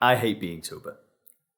I hate being sober.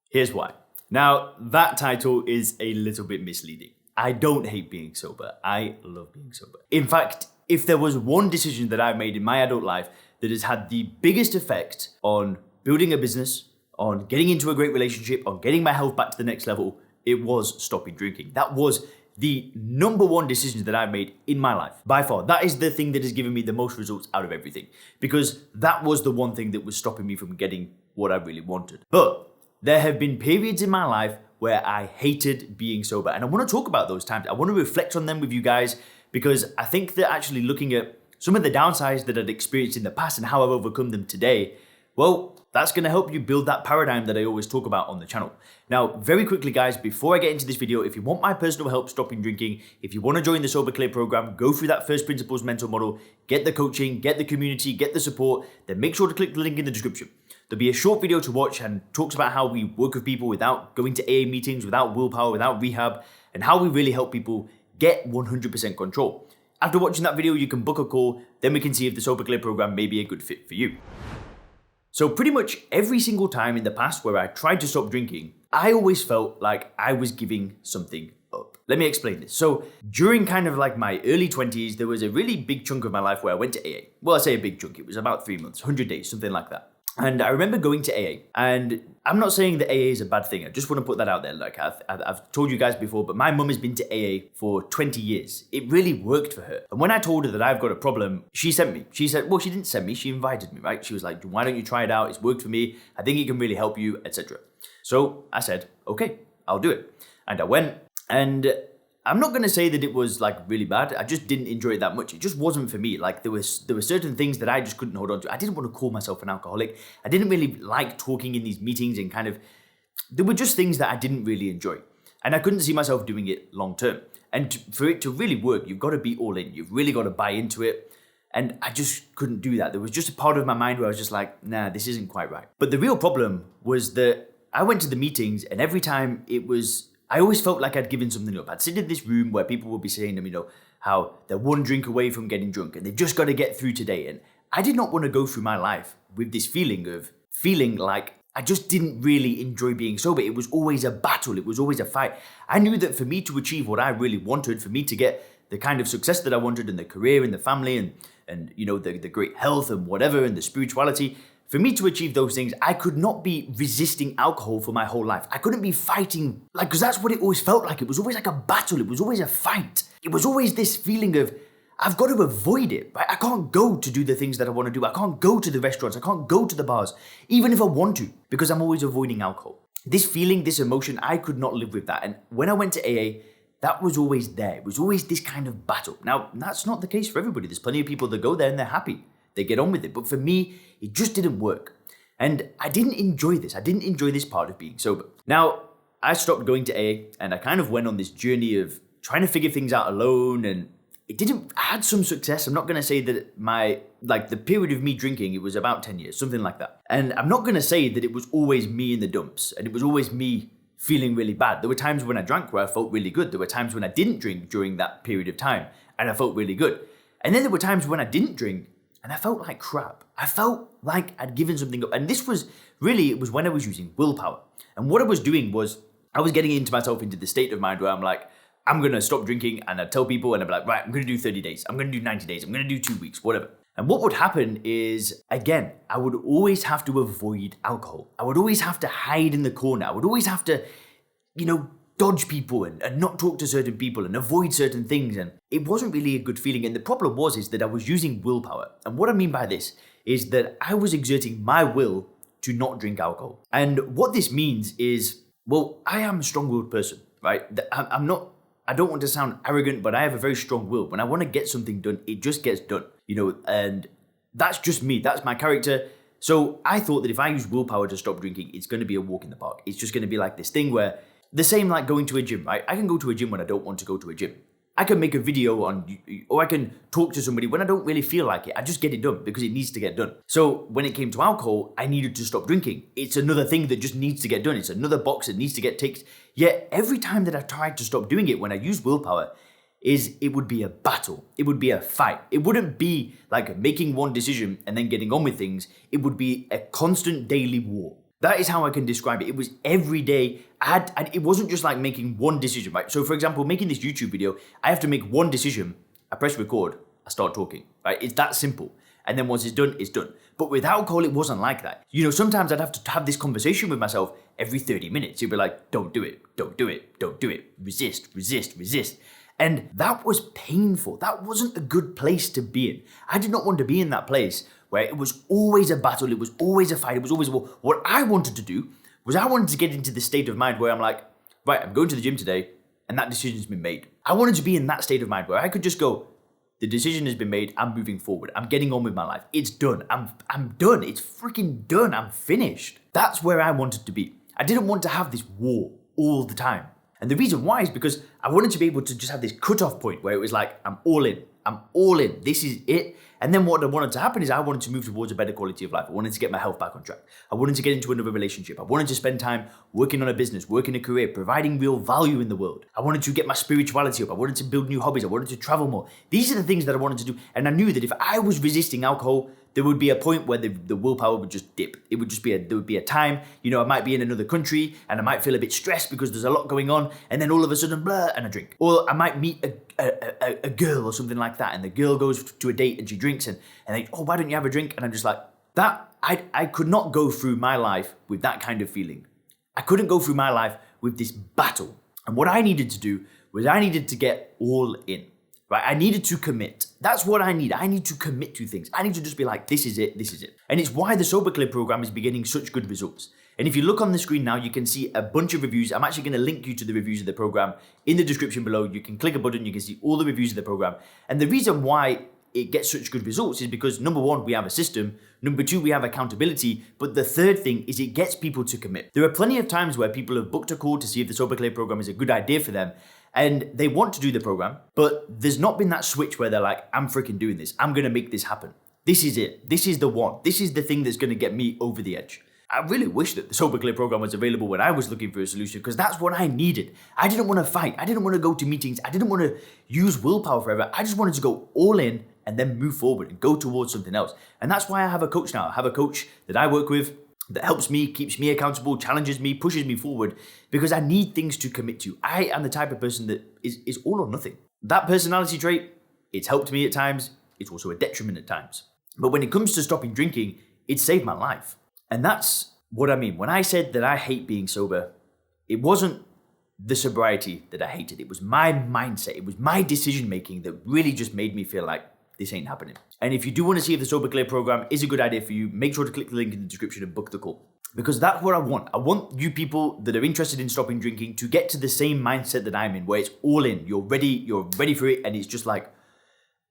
Here's why. Now, that title is a little bit misleading. I don't hate being sober. I love being sober. In fact, if there was one decision that I've made in my adult life that has had the biggest effect on building a business, on getting into a great relationship, on getting my health back to the next level, it was stopping drinking. That was the number one decision that I've made in my life. By far, that is the thing that has given me the most results out of everything. Because that was the one thing that was stopping me from getting what I really wanted. But there have been periods in my life where I hated being sober. And I want to talk about those times. I want to reflect on them with you guys because I think that actually looking at some of the downsides that I'd experienced in the past and how I've overcome them today, well, that's going to help you build that paradigm that I always talk about on the channel. Now, very quickly, guys, before I get into this video, if you want my personal help stopping drinking, if you want to join the Sober Clear program, go through that first principles mental model, get the coaching, get the community, get the support, then make sure to click the link in the description. There'll be a short video to watch and talks about how we work with people without going to AA meetings, without willpower, without rehab, and how we really help people get 100% control. After watching that video, you can book a call, then we can see if the Sober Clear program may be a good fit for you. So pretty much every single time in the past where I tried to stop drinking, I always felt like I was giving something up. Let me explain this. So during kind of like my early 20s, there was a really big chunk of my life where I went to AA. Well, I say a big chunk, it was about 3 months, 100 days, something like that. And I remember going to AA, and I'm not saying that AA is a bad thing. I just want to put that out there. Like I've told you guys before, but my mum has been to AA for 20 years. It really worked for her. And when I told her that I've got a problem, she sent me. She said, well, she didn't send me, she invited me, right? She was like, why don't you try it out? It's worked for me. I think it can really help you, etc. So I said, okay, I'll do it. And I went, and I'm not going to say that it was like really bad. I just didn't enjoy it that much. It just wasn't for me. Like there were certain things that I just couldn't hold on to. I didn't want to call myself an alcoholic. I didn't really like talking in these meetings and kind of, there were just things that I didn't really enjoy. And I couldn't see myself doing it long term. And for it to really work, you've got to be all in. You've really got to buy into it. And I just couldn't do that. There was just a part of my mind where I was just like, nah, this isn't quite right. But the real problem was that I went to the meetings, and every time I always felt like I'd given something up. I'd sit in this room where people would be saying to me, how they're one drink away from getting drunk and they've just got to get through today. And I did not want to go through my life with this feeling like I just didn't really enjoy being sober. It was always a battle. It was always a fight. I knew that for me to achieve what I really wanted, for me to get the kind of success that I wanted in the career and the family and the great health and whatever and the spirituality, for me to achieve those things, I could not be resisting alcohol for my whole life. I couldn't be fighting, because that's what it always felt like. It was always like a battle. It was always a fight. It was always this feeling of, I've got to avoid it, right? I can't go to do the things that I want to do. I can't go to the restaurants. I can't go to the bars, even if I want to, because I'm always avoiding alcohol. This feeling, this emotion, I could not live with that. And when I went to AA, that was always there. It was always this kind of battle. Now, that's not the case for everybody. There's plenty of people that go there and they're happy. They get on with it. But for me, it just didn't work. And I didn't enjoy this. I didn't enjoy this part of being sober. Now, I stopped going to AA and I kind of went on this journey of trying to figure things out alone. And I had some success. I'm not going to say that the period of me drinking, it was about 10 years, something like that. And I'm not going to say that it was always me in the dumps and it was always me feeling really bad. There were times when I drank where I felt really good. There were times when I didn't drink during that period of time and I felt really good. And then there were times when I didn't drink and I felt like crap. I felt like I'd given something up. And it was when I was using willpower. And what I was doing was I was getting into myself into the state of mind where I'm like, I'm going to stop drinking. And I'd tell people and I'd be like, right, I'm going to do 30 days. I'm going to do 90 days. I'm going to do 2 weeks, whatever. And what would happen is, again, I would always have to avoid alcohol. I would always have to hide in the corner. I would always have to, dodge people and not talk to certain people and avoid certain things. And it wasn't really a good feeling. And the problem is that I was using willpower. And what I mean by this is that I was exerting my will to not drink alcohol. And what this means is, well, I am a strong-willed person, right? I don't want to sound arrogant, but I have a very strong will. When I want to get something done, it just gets done, and that's just me. That's my character. So I thought that if I use willpower to stop drinking, it's going to be a walk in the park. It's just going to be like this thing where the same like going to a gym, right? I can go to a gym when I don't want to go to a gym. I can make a video or I can talk to somebody when I don't really feel like it. I just get it done because it needs to get done. So when it came to alcohol, I needed to stop drinking. It's another thing that just needs to get done. It's another box that needs to get ticked. Yet every time that I tried to stop doing it, when I used willpower, it would be a battle. It would be a fight. It wouldn't be like making one decision and then getting on with things. It would be a constant daily war. That is how I can describe it. It was every day. It wasn't just like making one decision, right? So for example, making this YouTube video, I have to make one decision. I press record, I start talking, right? It's that simple. And then once it's done, it's done. But with alcohol, it wasn't like that. You know, sometimes I'd have to have this conversation with myself every 30 minutes. You'd be like, don't do it, don't do it, don't do it. Resist, resist, resist. And that was painful. That wasn't a good place to be in. I did not want to be in that place where it was always a battle, it was always a fight, it was always a war. What I wanted to do was I wanted to get into the state of mind where I'm like, right, I'm going to the gym today and that decision's been made. I wanted to be in that state of mind where I could just go, the decision has been made, I'm moving forward, I'm getting on with my life, it's done, I'm done, it's freaking done, I'm finished. That's where I wanted to be. I didn't want to have this war all the time. And the reason why is because I wanted to be able to just have this cutoff point where it was like, I'm all in, this is it. And then what I wanted to happen is I wanted to move towards a better quality of life. I wanted to get my health back on track. I wanted to get into another relationship. I wanted to spend time working on a business, working a career, providing real value in the world. I wanted to get my spirituality up. I wanted to build new hobbies. I wanted to travel more. These are the things that I wanted to do. And I knew that if I was resisting alcohol, there would be a point where the willpower would just dip. It would just be there would be a time, you know, I might be in another country and I might feel a bit stressed because there's a lot going on, and then all of a sudden, blah, and I drink. Or I might meet a girl or something like that, and the girl goes to a date and she drinks, and they, oh, why don't you have a drink? And I'm just like, I could not go through my life with that kind of feeling. I couldn't go through my life with this battle. And what I needed to do was I needed to get all in. Right? I needed to commit. That's what I need. I need to commit to things. I need to just be like, this is it, this is it. And it's why the Sober Clear program is beginning such good results. And if you look on the screen now, you can see a bunch of reviews. I'm actually going to link you to the reviews of the program in the description below. You can click a button, you can see all the reviews of the program. And the reason why it gets such good results is because number one, we have a system. Number two, we have accountability. But the third thing is it gets people to commit. There are plenty of times where people have booked a call to see if the Sober Clear program is a good idea for them. And they want to do the program, but there's not been that switch where they're like, I'm freaking doing this. I'm going to make this happen. This is it. This is the one. This is the thing that's going to get me over the edge. I really wish that the Sober Clear program was available when I was looking for a solution, because that's what I needed. I didn't want to fight. I didn't want to go to meetings. I didn't want to use willpower forever. I just wanted to go all in and then move forward and go towards something else. And that's why I have a coach now. I have a coach that I work with that helps me, keeps me accountable, challenges me, pushes me forward, because I need things to commit to. I am the type of person that is all or nothing. That personality trait, it's helped me at times. It's also a detriment at times. But when it comes to stopping drinking, it saved my life. And that's what I mean. When I said that I hate being sober, it wasn't the sobriety that I hated. It was my mindset. It was my decision making that really just made me feel like this ain't happening. And if you do want to see if the Sober Clear program is a good idea for you, make sure to click the link in the description and book the call. Because that's what I want. I want you people that are interested in stopping drinking to get to the same mindset that I'm in, where it's all in. You're ready for it, and it's just like,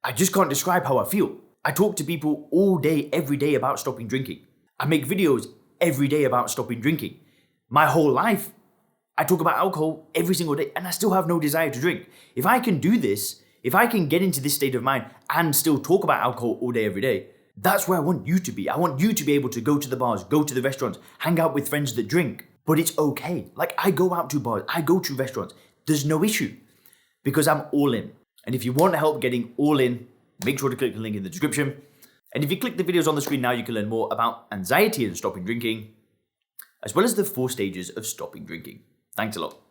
I just can't describe how I feel. I talk to people all day, every day about stopping drinking. I make videos every day about stopping drinking. My whole life, I talk about alcohol every single day, and I still have no desire to drink. If I can do this, if I can get into this state of mind and still talk about alcohol all day, every day, that's where I want you to be. I want you to be able to go to the bars, go to the restaurants, hang out with friends that drink. But it's okay. Like, I go out to bars, I go to restaurants. There's no issue because I'm all in. And if you want help getting all in, make sure to click the link in the description. And if you click the videos on the screen now, you can learn more about anxiety and stopping drinking, as well as the 4 stages of stopping drinking. Thanks a lot.